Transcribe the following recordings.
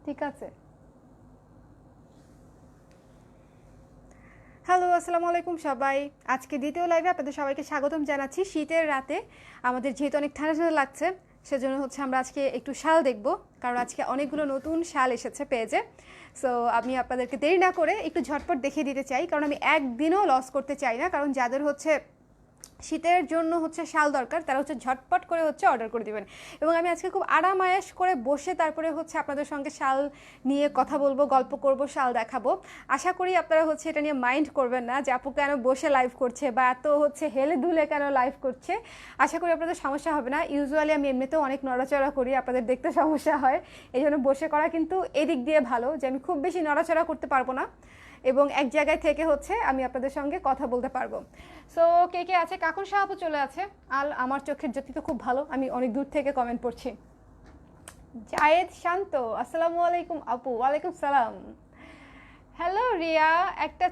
ঠিক আছে। হ্যালো, আসসালামু আলাইকুম সবাই। আজকে দ্বিতীয় লাইভে আপনাদের সবাইকে স্বাগতম জানাচ্ছি। শীতের রাতে আমাদের যেহেতু অনেক ঠান্ডা ঠান্ডা লাগছে, সেজন্য হচ্ছে আমরা আজকে একটু শাল দেখব, কারণ আজকে অনেকগুলো নতুন শাল এসেছে পেজে। সো আমি আপনাদেরকে দেরি না করে একটু ঝটপট দেখিয়ে দিতে চাই, কারণ আমি একদিনও লস করতে চাই না। কারণ যাদের হচ্ছে শীতের জন্য হচ্ছে শাল দরকার, তারা হচ্ছে ঝটপট করে হচ্ছে অর্ডার করে দিবেন। এবং আমি আজকে খুব আরামায়েশ করে বসে তারপরে হচ্ছে আপনাদের সঙ্গে শাল নিয়ে কথা বলবো, গল্প করব, শাল দেখাবো। আশা করি আপনারা হচ্ছে এটা নিয়ে মাইন্ড করবেন না যে আপু কেন বসে লাইভ করছে বা এত হচ্ছে হেলে দুলে কেন লাইভ করছে। আশা করি আপনাদের সমস্যা হবে না। ইউজুয়ালি আমি এমনিতেও অনেক নড়াচড়া করি, আপনাদের দেখতে সমস্যা হয়, এই জন্য বসে করা কিন্তু এদিক দিয়ে ভালো যে আমি খুব বেশি নড়াচড়া করতে পারবো না এবং এক জায়গায় থেকে হচ্ছে আমি আপনাদের সঙ্গে কথা বলতে পারবো। সো কে কে আছে? কাকুর সাহাবু চলে আছে। আর আমার চোখের জ্যোতি তো খুব ভালো, আমি অনেক দূর থেকে কমেন্ট পড়ছি। জায়েদ শান্ত, আসসালামু আলাইকুম আপু। ওয়ালাইকুম সালাম। হ্যালো রিয়া, একটা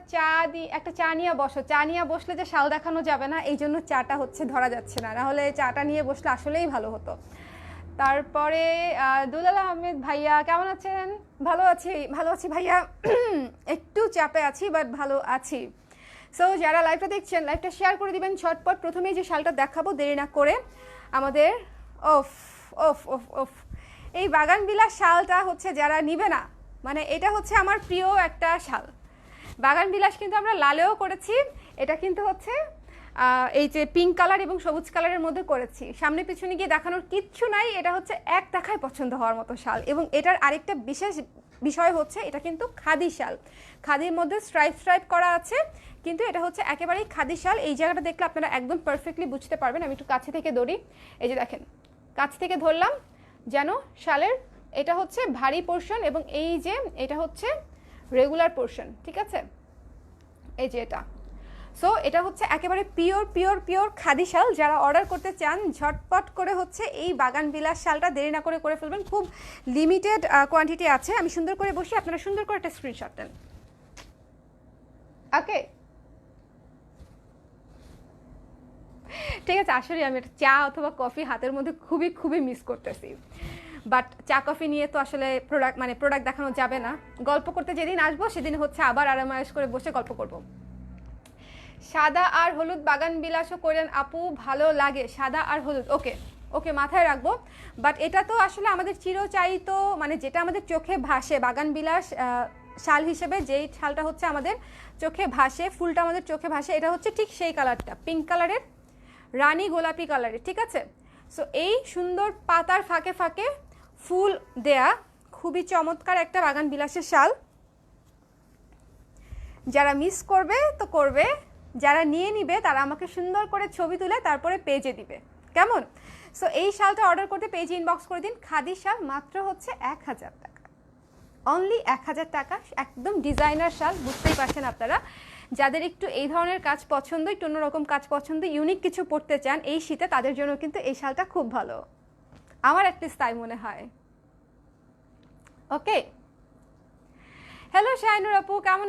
চা নিয়ে বসো। চা নিয়ে বসলে যে শাল দেখানো যাবে না, এই জন্য চাটা হচ্ছে ধরা যাচ্ছে না, নাহলে চাটা নিয়ে বসলে আসলেই ভালো হতো। তারপরে দুলাল আহমেদ ভাইয়া কেমন আছেন? ভালো আছি ভাইয়া। একটু চাপে আছি বাট ভালো আছি। সো যারা লাইভটা দেখছেন, লাইভটা শেয়ার করে দিবেন ঝটপট। প্রথমেই যে শালটা দেখাবো দেরি না করে আমাদের ওফ ওফ ওফ ওফ এই বাগান বিলাস শালটা হচ্ছে যারা নিবে না, মানে এটা হচ্ছে আমার প্রিয় একটা শাল। বাগান বিলাস কিন্তু আমরা লালেও করেছি, এটা কিন্তু হচ্ছে এই যে পিঙ্ক কালার এবং সবুজ কালারের মধ্যে করেছি। সামনে পিছনে গিয়ে দেখানোর কিচ্ছু নাই, এটা হচ্ছে এক দেখায় পছন্দ হওয়ার মতো শাল। এবং এটার আরেকটা বিশেষ বিষয় হচ্ছে এটা কিন্তু খাদি শাল, খাদির মধ্যে স্ট্রাইপ করা আছে, কিন্তু এটা হচ্ছে একেবারেই খাদি শাল। এই জায়গাটা দেখলে আপনারা একদম পারফেক্টলি বুঝতে পারবেন। আমি একটু কাছে থেকে ধরি, এই যে দেখেন, কাছ থেকে ধরলাম যেন শালের এটা হচ্ছে ভারী পোর্শন এবং এই যে এটা হচ্ছে রেগুলার পোর্শন, ঠিক আছে? এই যে এটা, সো এটা হচ্ছে একেবারে পিওর খাদি শাল। যারা অর্ডার করতে চান ঝটপট করে হচ্ছে এই বাগান বিলাস শালটা দেরি না করে ফেলবেন। খুব লিমিটেড কোয়ান্টিটি আছে। আমি সুন্দর করে বসি, আপনারা সুন্দর করে একটা স্ক্রিনশট দেন। ওকে, ঠিক আছে। আসলে আমি একটা চা অথবা কফি হাতের মধ্যে খুবই মিস করতেছি, বাট চা কফি নিয়ে তো আসলে প্রোডাক্ট দেখানো যাবে না। গল্প করতে যেদিন আসবো সেদিন হচ্ছে আবার আরামায়েশ করে বসে গল্প করব। সাদা আর হলুদ বাগান বিলাসও করেন আপু, ভালো লাগে সাদা আর হলুদ। ওকে মাথায় রাখবো। বাট এটা তো আসলে আমাদের চিরচারিত, মানে যেটা আমাদের চোখে ভাসে বাগান বিলাস শাল হিসেবে, যেই শালটা হচ্ছে আমাদের চোখে ভাসে, ফুলটা আমাদের চোখে ভাসে, এটা হচ্ছে ঠিক সেই কালারটা, পিঙ্ক কালারের, রানী গোলাপি কালারের, ঠিক আছে? সো এই সুন্দর পাতার ফাঁকে ফাঁকে ফুল দেয়া খুবই চমৎকার একটা বাগান বিলাসের শাল। যারা মিস করবে তো করবে, যারা নিয়ে নিবে তারা আমাকে সুন্দর করে ছবি তুলে তারপরে পেজে দিবে, কেমন? সো এই শালটা অর্ডার করতে পেজে ইনবক্স করে দিন। খাদি শাল মাত্র হচ্ছে 1000 টাকা, অনলি 1000 টাকা। একদম ডিজাইনার শাল, বুঝতেই পারছেন আপনারা। যাদের একটু এই ধরনের কাজ পছন্দ, একটু অন্যরকম কাজ পছন্দ, ইউনিক কিছু পড়তে চান এই শীতে, তাদের জন্য কিন্তু এই শালটা খুব ভালো, আমার অ্যাটলিস্ট তাই মনে হয়। ওকে, হ্যালো শাইনুর আপু, কেমন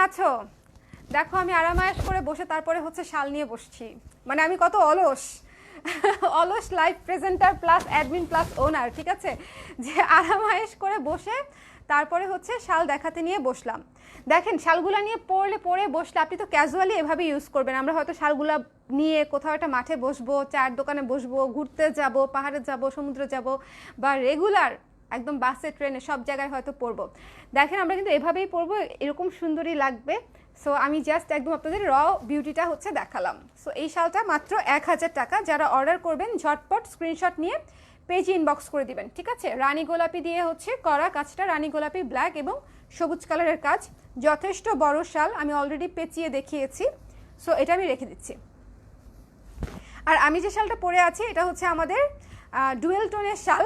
আছো? দেখো আমি আরামায়েশ করে বসে তারপরে হচ্ছে শাল নিয়ে বসছি, মানে আমি কত অলস অলস live presenter plus admin plus owner, ঠিক আছে? যে আরামায়েশ করে বসে তারপরে হচ্ছে শাল দেখাতে নিয়ে বসলাম। দেখেন শালগুলা নিয়ে পরে বসলে আপনি তো ক্যাজুয়ালি এভাবে ইউজ করবেন। আমরা হয়তো শালগুলা নিয়ে কোথাও একটা মাঠে বসবো, চায়ের দোকানে বসবো, ঘুরতে যাব, পাহাড়ে যাব, সমুদ্রে যাব, বা রেগুলার একদম বাসে ট্রেনে সব জায়গায় হয়তো পরবো। দেখেন আমরা কিন্তু এভাবেই পরবো, এরকম সুন্দরই লাগবে। সো আমি জাস্ট একদম আপনাদের র বিউটিটা হচ্ছে দেখালাম। সো এই শালটা মাত্র 1000 টাকা। যারা অর্ডার করবেন ঝটপট স্ক্রিনশট নিয়ে পেজে ইনবক্স করে দিবেন, ঠিক আছে? রানী গোলাপি দিয়ে হচ্ছে করা কাজটা, রানী গোলাপি, ব্ল্যাক এবং সবুজ কালারের কাজ, যথেষ্ট বড় শাল। আমি অলরেডি পেঁচিয়ে দেখিয়েছি, সো এটা আমি রেখে দিচ্ছি। আর আমি যে শালটা পরে আছি এটা হচ্ছে আমাদের ডুয়েল টোনের শাল,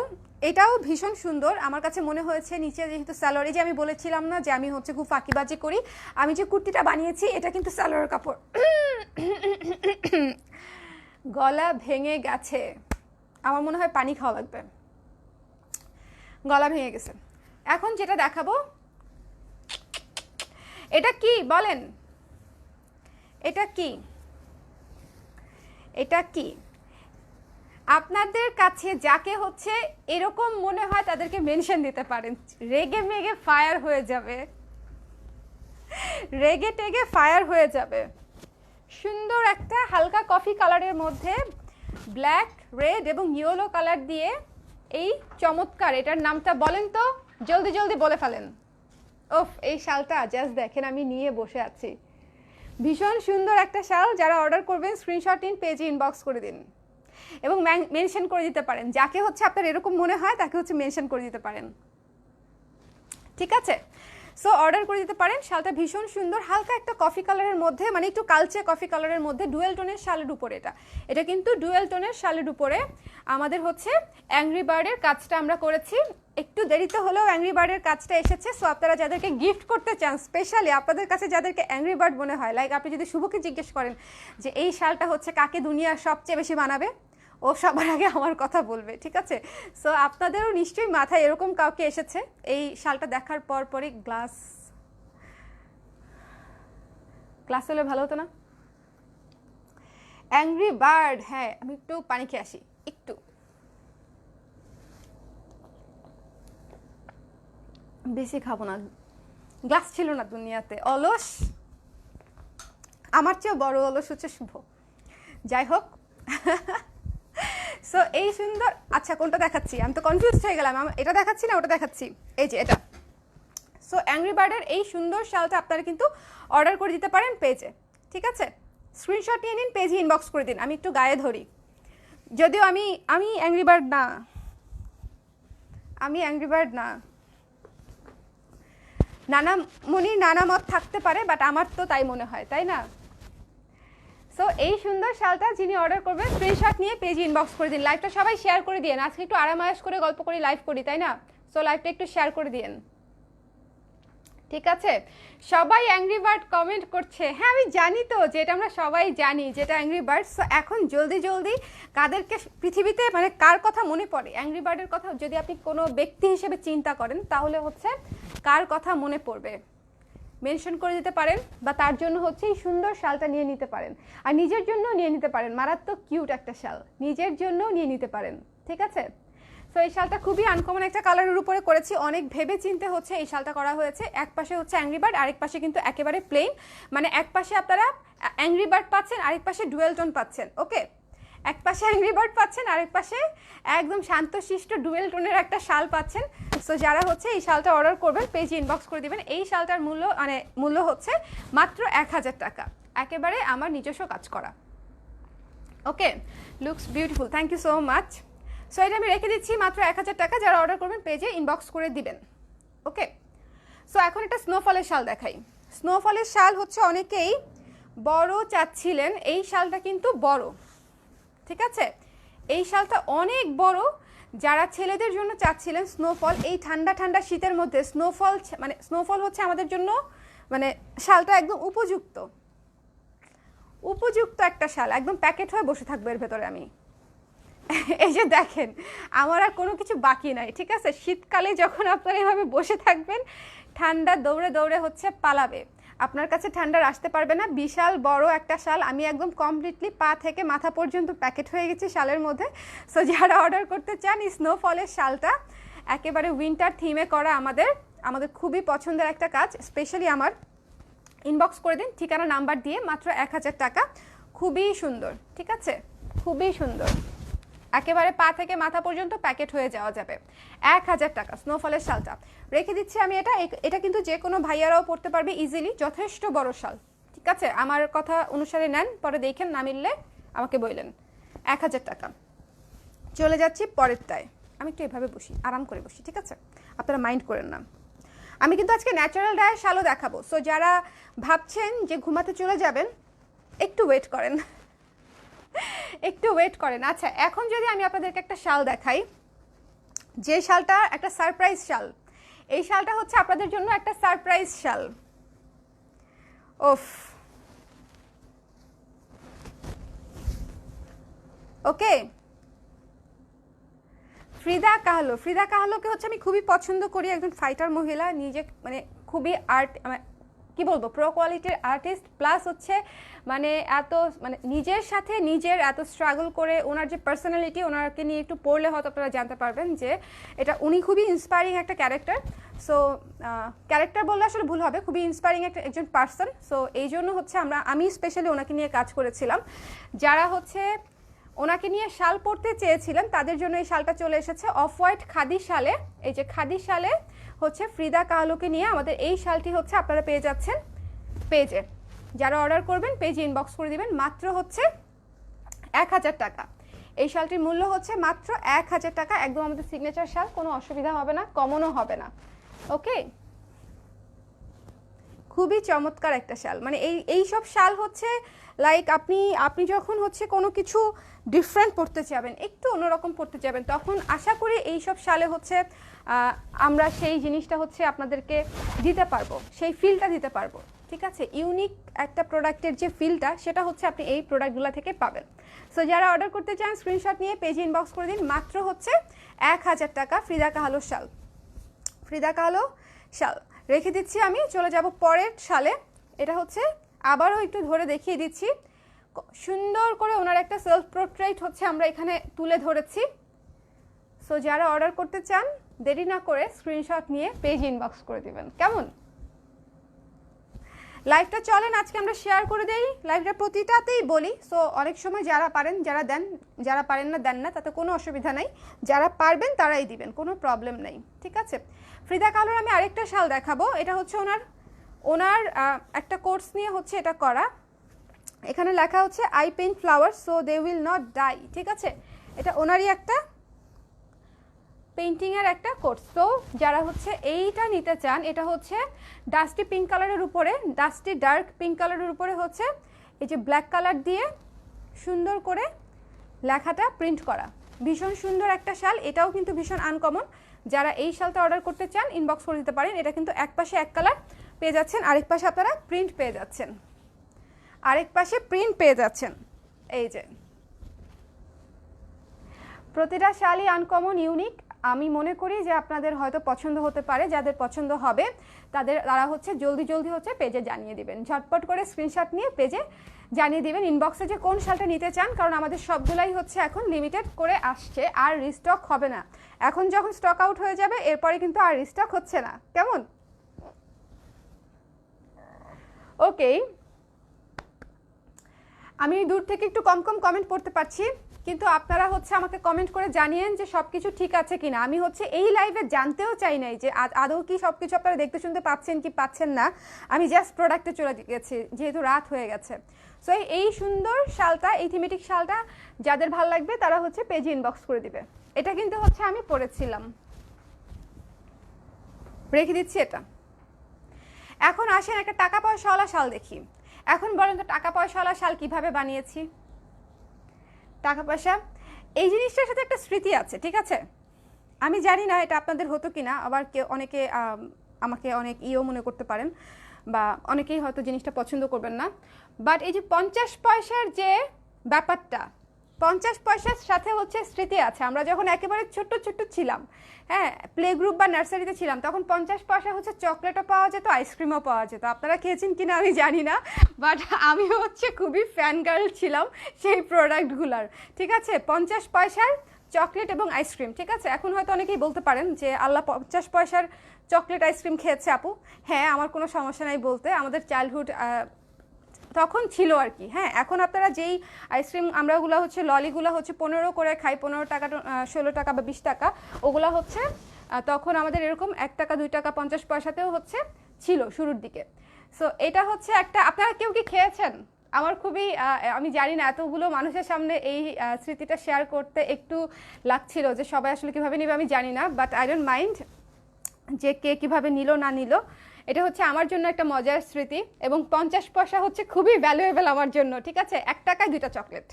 এটাও ভীষণ সুন্দর আমার কাছে মনে হয়েছে। নিচে যেহেতু স্যালোয়ার, এই যে আমি বলেছিলাম না যে আমি হচ্ছে খুব ফাঁকিবাজি করি, আমি যে কুর্তিটা বানিয়েছি এটা কিন্তু স্যালোয়ার কাপড়। গলা ভেঙে গেছে, আমার মনে হয় পানি খাওয়া লাগবে, গলা ভেঙে গেছে। এখন যেটা দেখাবো, এটা কি বলেন? এটা কি আপনাদের কাছে যাকে হচ্ছে এরকম মনে হয় তাদেরকে মেনশন দিতে পারেন, রেগে মেগে ফায়ার হয়ে যাবে, রেগে টেগে ফায়ার হয়ে যাবে। সুন্দর একটা হালকা কফি কালারের মধ্যে ব্ল্যাক, রেড এবং ইয়েলো কালার দিয়ে এই চমৎকার, এটার নামটা বলেন তো, জলদি জলদি বলে ফেলেন। ওফ, এই শালটা জাস্ট দেখেন, আমি নিয়ে বসে আছি। ভীষণ সুন্দর একটা শাল। যারা অর্ডার করবেন স্ক্রিনশট নিন, পেজে ইনবক্স করে দিন এবং মেনশন করে দিতে পারেন, যাকে হচ্ছে আপনার এরকম মনে হয় তাকে হচ্ছে মেনশন করে দিতে পারেন, ঠিক আছে? সো অর্ডার করে দিতে পারেন। শালটা ভীষণ সুন্দর, হালকা একটা কফি কালারের মধ্যে, মানে একটু কালচে কফি কালারের মধ্যে, ডুয়েল টোনের শালের উপরে। এটা কিন্তু ডুয়েল টোনের শালের উপরে আমাদের হচ্ছে অ্যাংরি বার্ডের কাজটা আমরা করেছি। একটু দেরিতে হলেও অ্যাংরি বার্ডের কাজটা এসেছে। সো আপনারা যাদেরকে গিফট করতে চান, স্পেশালি আপনাদের কাছে যাদেরকে অ্যাংরি বার্ড মনে হয়, লাইক আপনি যদি শুভকে জিজ্ঞেস করেন যে এই শালটা হচ্ছে কাকে দুনিয়ার সবচেয়ে বেশি মানাবে, ও সবার আগে আমার কথা বলবে, ঠিক আছে? সো আপনাদেরও নিশ্চয়ই মাথায় এরকম কাউকে এসেছে এই শালটা দেখার পরই। গ্লাস হলে ভালো হতো না? অ্যাংরি বার্ড, হ্যাঁ আমি একটু পানি খেয়ে আসি, একটু বেশি খাবো না, গ্লাস ছিল না দুনিয়াতে। অলস, আমার চেয়েও বড় অলস হচ্ছে শুভ। যাই হোক, সো এই সুন্দর, আচ্ছা কোনটা দেখাচ্ছি, আমি তো কনফিউজ হয়ে গেলাম, এটা দেখাচ্ছি না ওটা দেখাচ্ছি, এই যে এটা। সো অ্যাংরি বার্ডের এই সুন্দর শালটা আপনারা কিন্তু অর্ডার করে দিতে পারেন পেজে, ঠিক আছে? স্ক্রিনশট নিয়ে নিন, পেজে ইনবক্স করে দিন। আমি একটু গায়ে ধরি, যদিও আমি অ্যাংরি বার্ড না, আমি অ্যাংরি বার্ড না। নানা মনির নানা মত থাকতে পারে, বাট আমার তো তাই মনে হয়, তাই না? সো এই সুন্দর শালটা যিনি অর্ডার করবেন স্ক্রিনশট নিয়ে পেজে ইনবক্স করে দিন। লাইভটা সবাই শেয়ার করে দিন, আজকে একটু আরামায়াস করে গল্প করি, লাইভ করি, তাই না? সো লাইভটা একটু শেয়ার করে দিন, ঠিক আছে? সবাই অ্যাংরি বার্ড কমেন্ট করছে, হ্যাঁ আমি জানি তো যে এটা আমরা সবাই জানি যেটা অ্যাংরি বার্ড। সো এখন জলদি জলদি কাদেরকে পৃথিবীতে, মানে কার কথা মনে পড়ে, অ্যাংরি বার্ডের কথা যদি আপনি কোনো ব্যক্তি হিসেবে চিন্তা করেন তাহলে হচ্ছে কার কথা মনে পড়বে মেনশন করে দিতে পারেন, বা তার জন্য হচ্ছে এই সুন্দর শালটা নিয়ে নিতে পারেন। আর নিজের জন্য নিয়ে নিতে পারেন, মারাত্মক কিউট একটা শাল, নিজের জন্য নিয়ে নিতে পারেন, ঠিক আছে? সো এই শালটা খুবই আনকমন একটা কালারের উপরে করেছি, অনেক ভেবে চিন্তে হচ্ছে এই শালটা করা হয়েছে। এক পাশে হচ্ছে অ্যাংরি বার্ড, আরেক পাশে কিন্তু একেবারে প্লেন, মানে এক পাশে আপনারা অ্যাংরি বার্ড পাচ্ছেন, আরেক পাশে ডুয়েল টোন পাচ্ছেন, ওকে? এক পাশে অ্যাংরি বার্ড পাচ্ছেন, আরেক পাশে একদম শান্তশিষ্ট ডুয়েল টোনের একটা শাল পাচ্ছেন। সো যারা হচ্ছে এই শালটা অর্ডার করবেন পেজে ইনবক্স করে দিবেন। এই শালটার মূল্য হচ্ছে মাত্র 1000 টাকা, একেবারে আমার নিজস্ব কাজ করা, okay? Looks beautiful, thank you so much. So এটা আমি রেখে দিচ্ছি মাত্র 1000 টাকা, যারা অর্ডার করবেন পেজে ইনবক্স করে দিবেন, ওকে? সো এখন একটা স্নোফলের শাল দেখাই। স্নোফলের শাল হচ্ছে অনেকেই বড় চাচ্ছিলেন, এই শালটা কিন্তু বড়, ঠিক আছে? এই শালটা অনেক বড়, যারা ছেলেদের জন্য চাচ্ছিলেন স্নোফল, এই ঠান্ডা ঠান্ডা শীতের মধ্যে স্নোফল হচ্ছে আমাদের জন্য, মানে শালটা একদম উপযুক্ত একটা শাল, একদম প্যাকেট হয়ে বসে থাকবে এর ভেতরে আমি। এই যে দেখেন, আমার আর কোনো কিছু বাকি নাই, ঠিক আছে? শীতকালে যখন আপনারা এভাবে বসে থাকবেন, ঠান্ডা দৌড়ে দৌড়ে হচ্ছে পালাবে, আপনার কাছে ঠান্ডার আসতে পারবে না। বিশাল বড় একটা শাল, আমি একদম কমপ্লিটলি পা থেকে মাথা পর্যন্ত প্যাকেট হয়ে গেছি শালের মধ্যে। সো যারা অর্ডার করতে চান স্নোফলের শালটা, একেবারে উইন্টার থিমে করা, আমাদের খুবই পছন্দের একটা কাজ, স্পেশালি আমার ইনবক্স করে দিন ঠিকানা নাম্বার দিয়ে, মাত্র 1000 টাকা, খুবই সুন্দর, ঠিক আছে? খুবই সুন্দর, একেবারে পা থেকে মাথা পর্যন্ত প্যাকেট হয়ে যাওয়া যাবে। 1000 টাকা স্নোফলের শালটা রেখে দিচ্ছি আমি। এটা কিন্তু যে কোনো ভাইয়ারাও পড়তে পারবে ইজিলি, যথেষ্ট বড় শাল, ঠিক আছে? আমার কথা অনুসারে নেন, পরে দেখেন, না মিললে আমাকে বললেন। 1000 টাকা। চলে যাচ্ছি পরেরটায়। আমি একটু এভাবে বসি, আরাম করে বসি, ঠিক আছে? আপনারা মাইন্ড করেন না। আমি কিন্তু আজকে ন্যাচারাল ডায়ের শালও দেখাবো। সো যারা ভাবছেন যে ঘুমাতে চলে যাবেন, একটু ওয়েট করেন, একটু ওয়েট করেন। আচ্ছা, এখন যদি আমি আপনাদেরকে একটা শাল দেখাই, যে শালটা একটা সারপ্রাইজ শাল, এই শালটা হচ্ছে আপনাদের জন্য একটা সারপ্রাইজ শাল। ওফ, ওকে? ফ্রিদা কাহলোকে হচ্ছে আমি খুবই পছন্দ করি, একজন ফাইটার মহিলা, নিজে মানে খুবই কি বলবো, প্রো কোয়ালিটির আর্টিস্ট, প্লাস হচ্ছে মানে এত মানে নিজের সাথে নিজের এত স্ট্রাগল করে ওনার যে পার্সোনালিটি, ওনাকে নিয়ে একটু পড়লে হয়তো আপনারা জানতে পারবেন যে এটা উনি খুবই ইন্সপায়ারিং একটা ক্যারেক্টার। সো ক্যারেক্টার বললে আসলে ভুল হবে, খুবই ইন্সপায়ারিং একজন পার্সন। সো এই জন্য হচ্ছে আমি স্পেশালি ওনাকে নিয়ে কাজ করেছিলাম। যারা হচ্ছে ওনাকে নিয়ে শাল পরতে চেয়েছিলেন তাদের জন্য এই শালটা চলে এসেছে অফ হোয়াইট খাদি শালে। এই যে খাদি শালে হচ্ছে ফ্রিদা কাহলোকে নিয়ে আমাদের এই শালটি হচ্ছে আপনারা পেয়ে যাচ্ছেন পেজে। যারা অর্ডার করবেন পেজে ইনবক্স করে দিবেন, মাত্র হচ্ছে 1000 টাকা। এই শালটির মূল্য হচ্ছে মাত্র 1000 টাকা, একদম আমাদের সিগনেচার শাল, কোনো অসুবিধা হবে না, কমনও হবে না। ওকে, খুবই চমৎকার একটা শাল। মানে এই সব শাল হচ্ছে লাইক আপনি যখন হচ্ছে কোনো কিছু ডিফারেন্ট পড়তে চাবেন, একটু অন্যরকম পড়তে চাবেন, তখন আশা করি এই সব শালে হচ্ছে আমরা সেই জিনিসটা হচ্ছে আপনাদেরকে দিতে পারবো, সেই ফিলটা দিতে পারবো। ঠিক আছে, ইউনিক একটা প্রোডাক্টের যে ফিলটা সেটা হচ্ছে আপনি এই প্রোডাক্টগুলো থেকে পাবেন। সো যারা অর্ডার করতে চান স্ক্রিনশট নিয়ে পেজে ইনবক্স করে দিন, মাত্র হচ্ছে 1000 টাকা ফ্রিদা কাহলো শাল। ফ্রিদা কাহলো শাল রেখে দিচ্ছি আমি, চলে যাব পরের শালে। এটা হচ্ছে আবারও একটু ধরে দেখিয়ে দিচ্ছি, সুন্দর করে ওনার একটা সেলফ পোর্ট্রেট হচ্ছে আমরা এখানে তুলে ধরেছি। সো যারা অর্ডার করতে চান দেরি না করে স্ক্রিনশট নিয়ে পেজ ইনবক্স করে দিবেন। কেমন লাইভটা চলেন আজকে আমরা শেয়ার করে দেই, লাইভটা প্রতিটাতেই বলি। সো অনেক সময় যারা পারেন যারা দেন, যারা পারেন না দেন না, তাতে কোনো অসুবিধা নাই, যারা পারবেন তারাই দিবেন, কোনো প্রবলেম নেই। ঠিক আছে, ফ্রিদা কাহলোর আমি আরেকটা শাল দেখাবো। এটা হচ্ছে ওনার একটা কোর্স নিয়ে হচ্ছে এটা করা। এখানে লেখা হচ্ছে I paint flower so they will not die. ঠিক আছে, এটা ওনারই একটা পেইন্টিংয়ের একটা কোর্স। তো যারা হচ্ছে এইটা নিতে চান, এটা হচ্ছে ডাস্টি পিঙ্ক কালারের উপরে, ডাস্টি ডার্ক পিঙ্ক কালারের উপরে হচ্ছে এই যে ব্ল্যাক কালার দিয়ে সুন্দর করে লেখাটা প্রিন্ট করা, ভীষণ সুন্দর একটা শাল। এটাও কিন্তু ভীষণ আনকমন। যারা এই শালটা অর্ডার করতে চান ইনবক্স করে দিতে পারেন। এটা কিন্তু এক পাশে এক কালার পেয়ে যাচ্ছেন, আরেক পাশে আপনারা প্রিন্ট পেয়ে যাচ্ছেন, আরেক পাশে প্রিন্ট পেয়ে যাচ্ছেন। এই যে প্রতিটা শালই আনকমন, ইউনিক। আমি মনে করি যে আপনাদের হয়তো পছন্দ হতে পারে, যাদের পছন্দ হবে তারা হচ্ছে জলদি জলদি হচ্ছে পেজে জানিয়ে দিবেন, ঝটপট করে স্ক্রিনশট নিয়ে পেজে জানিয়ে দিবেন ইনবক্সে যে কোন শালটা নিতে চান, কারণ আমাদের সবগুলাই হচ্ছে এখন লিমিটেড করে আসছে, আর রিস্টক হবে না। এখন যখন স্টক আউট হয়ে যাবে এরপরে কিন্তু আর রিস্টক হচ্ছে না। কেমন? ওকে, আমি দূর থেকে একটু কম কম কমেন্ট পড়তে পারছি, কিন্তু আপনারা হচ্ছে আমাকে কমেন্ট করে জানিয়েন যে সব কিছু ঠিক আছে কিনা। আমি হচ্ছে এই লাইভে জানতেও চাই নাই যে আদৌ কি সব কিছু আপনারা দেখতে শুনতে পাচ্ছেন কি পাচ্ছেন না। আমি জাস্ট প্রোডাক্টে চলে গেছি যেহেতু রাত হয়ে গেছে। সো এই সুন্দর শালটা, এই থিমেটিক শালটা যাদের ভালো লাগবে তারা হচ্ছে পেজে ইনবক্স করে দিবে। এটা কিন্তু হচ্ছে আমি পরেছিলাম, রেখে দিচ্ছি এটা। এখন আসেন একটা টাকা পয়সাওয়ালা শাল দেখি। এখন বলেন তো টাকা পয়সাওয়ালা শাল কিভাবে বানিয়েছি? টাকা পয়সা এই জিনিসটার সাথে একটা স্মৃতি আছে। ঠিক আছে, আমি জানি না এটা আপনাদের হতো কিনা, আবার অনেকে আমাকে অনেক মনে করতে পারেন, বা অনেকেই হয়তো জিনিসটা পছন্দ করবেন না। বাট এই যে 50 পয়সার যে ব্যাপারটা, 50 পয়সার সাথে হচ্ছে স্মৃতি আছে। আমরা যখন একেবারে ছোট্ট ছোট্ট ছিলাম, হ্যাঁ, প্লে গ্রুপ বা নার্সারিতে ছিলাম, তখন 50 পয়সা হচ্ছে চকলেটও পাওয়া যেত, আইসক্রিমও পাওয়া যেত। আপনারা খেয়েছেন কিনা আমি জানি না, বাট আমি হচ্ছে খুবই ফ্যান গার্ল ছিলাম সেই প্রোডাক্টগুলোর। ঠিক আছে, 50 পয়সার চকলেট এবং আইসক্রিম। ঠিক আছে, এখন হয়তো অনেকেই বলতে পারেন যে আল্লাহ 50 পয়সার চকলেট আইসক্রিম খেয়েছে আপু। হ্যাঁ, আমার কোনো সমস্যা নাই বলতে, আমাদের চাইল্ডহুড তখন ছিল আর কি। হ্যাঁ, এখন আপনারা যেই আইসক্রিম আমরাগুলো হচ্ছে ললিগুলো হচ্ছে 15 করে খাই, 15 টাকা 16 টাকা বা 20 টাকা, ওগুলা হচ্ছে তখন আমাদের এরকম 1 টাকা 2 টাকা 50 পয়সাতেও হচ্ছে ছিল শুরুর দিকে। সো এটা হচ্ছে একটা, আপনারা কেউ কি খেয়েছেন? আমার খুবই আমি জানি না, এতগুলো মানুষের সামনে এই স্মৃতিটা শেয়ার করতে একটু লাগছিল যে সবাই আসলে কীভাবে নেবে আমি জানি না, বাট আই ডোন্ট মাইন্ড যে কে কীভাবে নিল না নিল। এটা হচ্ছে আমার জন্য একটা মজার স্মৃতি, এবং 50 পয়সা হচ্ছে খুবই ভ্যালুয়েবল আমার জন্য। ঠিক আছে, 1 টাকায় 2টা চকলেট,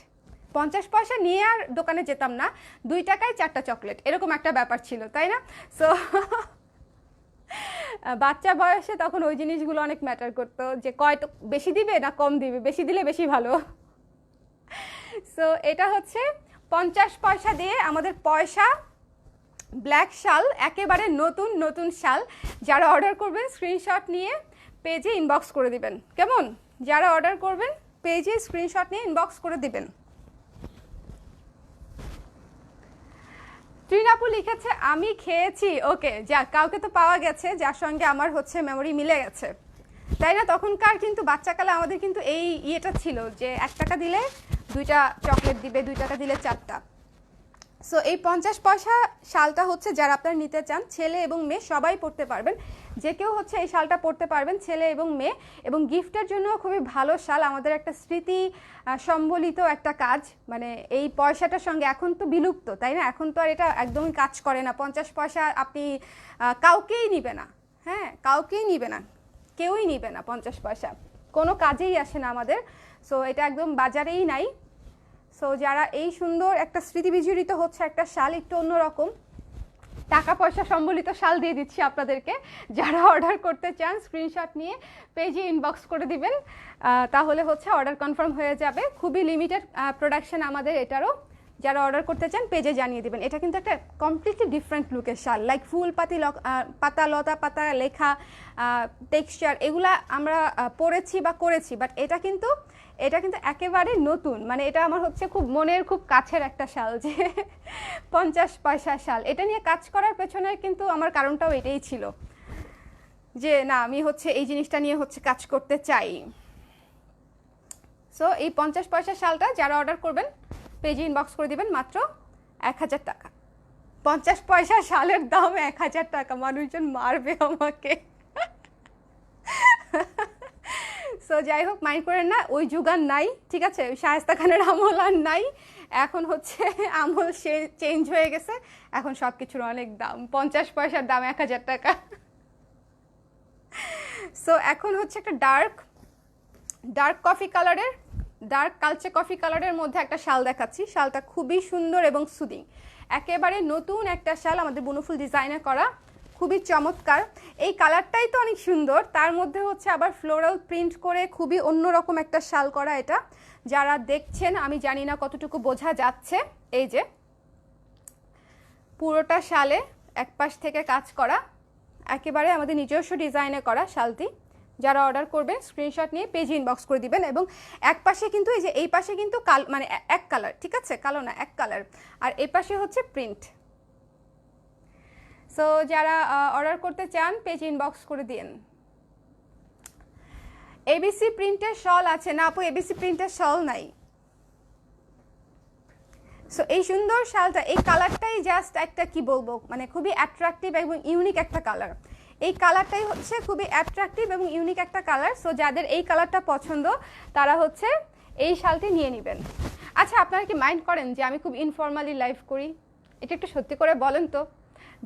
50 পয়সা নিয়ে আর দোকানে যেতাম না, 2 টাকায় 4টা চকলেট, এরকম একটা ব্যাপার ছিল, তাই না? সো বাচ্চা বয়সে তখন ওই জিনিসগুলো অনেক ম্যাটার করতো, যে বেশি দিবে না কম দিবে, বেশি দিলে বেশি ভালো। সো এটা হচ্ছে 50 পয়সা দিয়ে আমাদের পয়সা ব্ল্যাক শাল, একেবারে নতুন নতুন শাল। যারা অর্ডার করবেন স্ক্রিনশট নিয়ে পেজে ইনবক্স করে দিবেন, কেমন? যারা অর্ডার করবেন পেজে স্ক্রিনশট নিয়ে ইনবক্স করে দিবেন। ট্রিনাপু লিখেছে আমি খেয়েছি। ওকে, যাক, কাউকে তো পাওয়া গেছে যার সঙ্গে আমার হচ্ছে মেমোরি মিলে গেছে, তাই না? তখনকার কিন্তু বাচ্চাকালে আমাদের কিন্তু এই ইয়েটা ছিল যে 1 টাকা দিলে 2টা চকলেট দিবে, 2 টাকা দিলে 4টা। সো এই 50 পয়সা শালটা হচ্ছে যারা আপনারা নিতে চান, ছেলে এবং মেয়ে সবাই পড়তে পারবেন, যে কেউ হচ্ছে এই শালটা পড়তে পারবেন, ছেলে এবং মেয়ে। এবং গিফটের জন্য খুবই ভালো শাল, আমাদের একটা স্মৃতি সম্বলিত একটা কাজ। মানে এই পয়সাটার সঙ্গে এখন তো বিলুপ্ত, তাই না? এখন তো আর এটা একদমই কাজ করে না। 50 পয়সা আপনি কাউকেই নিবে না, হ্যাঁ, কাউকেই নিবে না, কেউই নিবে না। 50 পয়সা কোনো কাজেই আসে না আমাদের। সো এটা একদম বাজারেই নাই। সো যারা এই সুন্দর একটা স্মৃতি বিজড়িত হচ্ছে একটা শাল, একটু অন্যরকম টাকা পয়সা সম্বলিত শাল দিয়ে দিচ্ছি আপনাদেরকে। যারা অর্ডার করতে চান স্ক্রিনশট নিয়ে পেজে ইনবক্স করে দিবেন, তাহলে হচ্ছে অর্ডার কনফার্ম হয়ে যাবে। খুবই লিমিটেড প্রোডাকশন আমাদের এটারও। যারা অর্ডার করতে চান পেজে জানিয়ে দিবেন। এটা কিন্তু একটা কমপ্লিটলি ডিফারেন্ট লুকের শাল, লাইক ফুল পাতা, লতা পাতা, লেখা, টেক্সচার, এগুলা আমরা পড়েছি বা করেছি, বাট এটা কিন্তু একেবারে নতুন। মানে এটা আমার হচ্ছে খুব মনের খুব কাছের একটা শাল, যে 50 পয়সা শাল। এটা নিয়ে কাজ করার পেছনে কিন্তু আমার কারণটাও এটাই ছিল, যে না, আমি হচ্ছে এই জিনিসটা নিয়ে হচ্ছে কাজ করতে চাই। সো এই 50 পয়সা শালটা যারা অর্ডার করবেন পেজে ইনবক্স করে দিবেন, মাত্র 1000 টাকা। 50 পয়সা শালের দাম 1000 টাকা, মানুষজন মারবে আমাকে। সো যাই হোক, মাইন্ড করেন না, ওই যুগান নাই, ঠিক আছে? শায়েস্তা খানের আমল আর নাই, এখন হচ্ছে আমল চেঞ্জ হয়ে গেছে। এখন সব কিছুর অনেক দাম, 50 পয়সার দাম 1000 টাকা। সো এখন হচ্ছে একটা ডার্ক কফি কালারের, ডার্ক কালচে কফি কালারের মধ্যে একটা শাল দেখাচ্ছি। শালটা খুবই সুন্দর এবং সুদিং, একেবারে নতুন একটা শাল, আমাদের বুনোফুল ডিজাইনে করা, খুবই চমৎকার। এই কালারটাই তো অনেক সুন্দর, তার মধ্যে হচ্ছে আবার ফ্লোরাল প্রিন্ট করে খুবই অন্যরকম একটা শাল করা। এটা যারা দেখছেন আমি জানি না কতটুকু বোঝা যাচ্ছে, এই যে পুরোটা শালে এক পাশ থেকে কাজ করা, একেবারে আমাদের নিজস্ব ডিজাইনে করা শালটি। যারা অর্ডার করবেন স্ক্রিনশট নিয়ে পেজে ইনবক্স করে দিবেন। এবং এক পাশে কিন্তু এই যে এই পাশে কিন্তু মানে এক কালার, ঠিক আছে? কালো না, এক কালার, আর এই পাশে হচ্ছে প্রিন্ট। সো যারা অর্ডার করতে চান পেজে ইনবক্স করে দিন। এবিসি প্রিন্টের শল আছে না আপু? এবিসি প্রিন্টের শল নাই। সো এই সুন্দর শালটা, এই কালারটাই জাস্ট একটা কি বলবো, মানে খুবই অ্যাট্রাকটিভ এবং ইউনিক একটা কালার। এই কালারটাই হচ্ছে খুবই অ্যাট্রাকটিভ এবং ইউনিক একটা কালার। সো যাদের এই কালারটা পছন্দ তারা হচ্ছে এই শালটি নিয়ে নেবেন। আচ্ছা, আপনারা কি মাইন্ড করেন যে আমি খুব ইনফর্মালি লাইভ করি? এটা একটু সত্যি করে বলেন তো,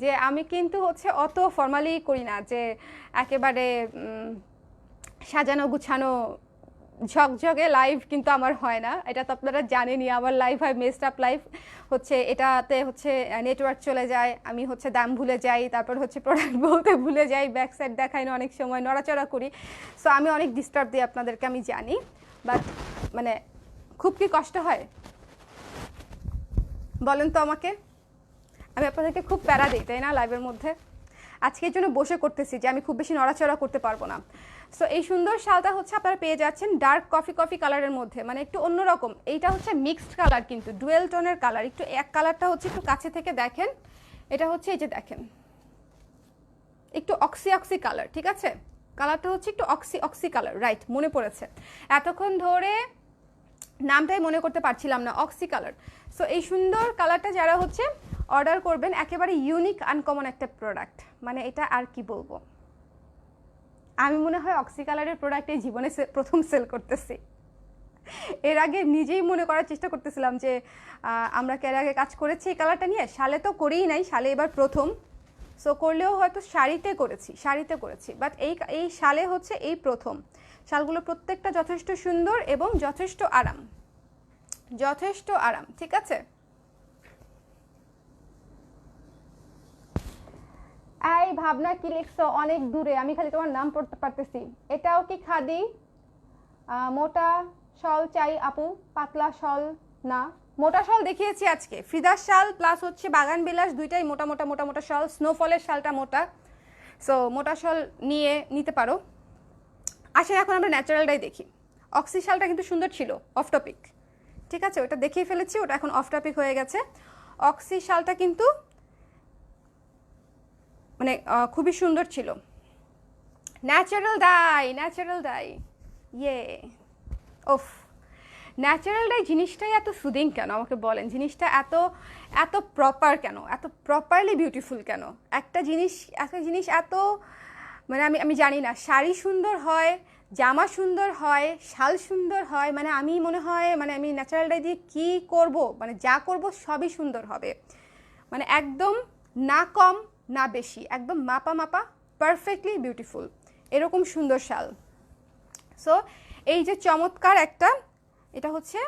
যে আমি কিন্তু হচ্ছে অত ফর্মালি করি না, যে একেবারে সাজানো গুছানো ঝকঝকে লাইভ কিন্তু আমার হয় না। এটা তো আপনারা জানেনই, আমার লাইভ হয় মেসড আপ লাইভ। হচ্ছে এটাতে হচ্ছে নেটওয়ার্ক চলে যায়, আমি হচ্ছে দাম ভুলে যাই, তারপর হচ্ছে প্রোডাক্ট বলতে ভুলে যাই, ব্যাক সাইড দেখাই না, অনেক সময় নড়াচড়া করি। সো আমি অনেক ডিস্টার্ব দিই আপনাদেরকে, আমি জানি, বাট মানে খুব কি কষ্ট হয় বলেন তো আমাকে? আমি আপনাদেরকে খুব প্যারা দিই, তাই না, লাইভের মধ্যে? আজকের জন্য বসে করতেছি যে আমি খুব বেশি নড়াচড়া করতে পারবো না। সো এই সুন্দর শালটা হচ্ছে আপনারা পেয়ে যাচ্ছেন ডার্ক কফি কালারের মধ্যে, মানে একটু অন্যরকম। এইটা হচ্ছে মিক্সড কালার, কিন্তু ডুয়েল টোনের কালার। একটু এক কালারটা হচ্ছে একটু কাছে থেকে দেখেন, এটা হচ্ছে এই যে দেখেন একটু অক্সি কালার, ঠিক আছে? কালারটা হচ্ছে একটু অক্সি কালার, রাইট, মনে পড়েছে, এতক্ষণ ধরে নামটাই মনে করতে পারছিলাম না, অক্সি কালার। সো এই সুন্দর কালারটা যারা হচ্ছে অর্ডার করবেন, একেবারে ইউনিক আনকমন একটা প্রোডাক্ট, মানে এটা আর কি বলবো, আমি মনে হয় অক্সি কালারের প্রোডাক্ট এই জীবনে প্রথম সেল করতেছি। এর আগে নিজেই মনে করার চেষ্টা করতেছিলাম যে আমরা কি এর আগে কাজ করেছি এই কালারটা নিয়ে, শালে তো করেই নাই, শালে এবার প্রথম। সো করলেও হয়তো শাড়িতে করেছি, বাট এই শালে হচ্ছে এই প্রথম। শালগুলো প্রত্যেকটা যথেষ্ট সুন্দর এবং যথেষ্ট আরাম, ঠিক আছে? এই ভাবনা কি লিখছো অনেক দূরে, আমি খালি তোমার নাম পড়তে পারতেছি। এটাও কি খাদি? মোটা শল চাই আপু, পাতলা শল না। মোটা শল দেখিয়েছি আজকে, ফিদার শাল প্লাস হচ্ছে বাগান বিলাস, দুইটাই মোটা মোটা শল। স্নোফলের শালটা মোটা, সো মোটা শল নিতে পারো। আসেন এখন আমরা ন্যাচারালটাই দেখি। অক্সি শালটা কিন্তু সুন্দর ছিল, অফ টপিক, ঠিক আছে, ওটা দেখিয়ে ফেলেছি, ওটা এখন অফ টপিক হয়ে গেছে। অক্সি শালটা কিন্তু মানে খুবই সুন্দর ছিল। ন্যাচারাল ডাই, ন্যাচারাল ডাই, ইয়ে ওফ, ন্যাচারাল ডাই জিনিসটাই এত সুদিং কেন আমাকে বলেন, জিনিসটা এত এত প্রপার কেন, এত প্রপারলি বিউটিফুল কেন? একটা জিনিস এত মানে আমি জানি না, শাড়ি সুন্দর হয়, জামা সুন্দর হয়, শাল সুন্দর হয়, মানে আমি মনে হয় মানে আমি ন্যাচারাল ডাই দিয়ে কী করব, মানে যা করব সবই সুন্দর হবে, মানে একদম না কম না বেশি, একদম মাপা মাপা, পারফেক্টলি বিউটিফুল, এরকম সুন্দর শাল। সো এই যে চমৎকার একটা, এটা হচ্ছে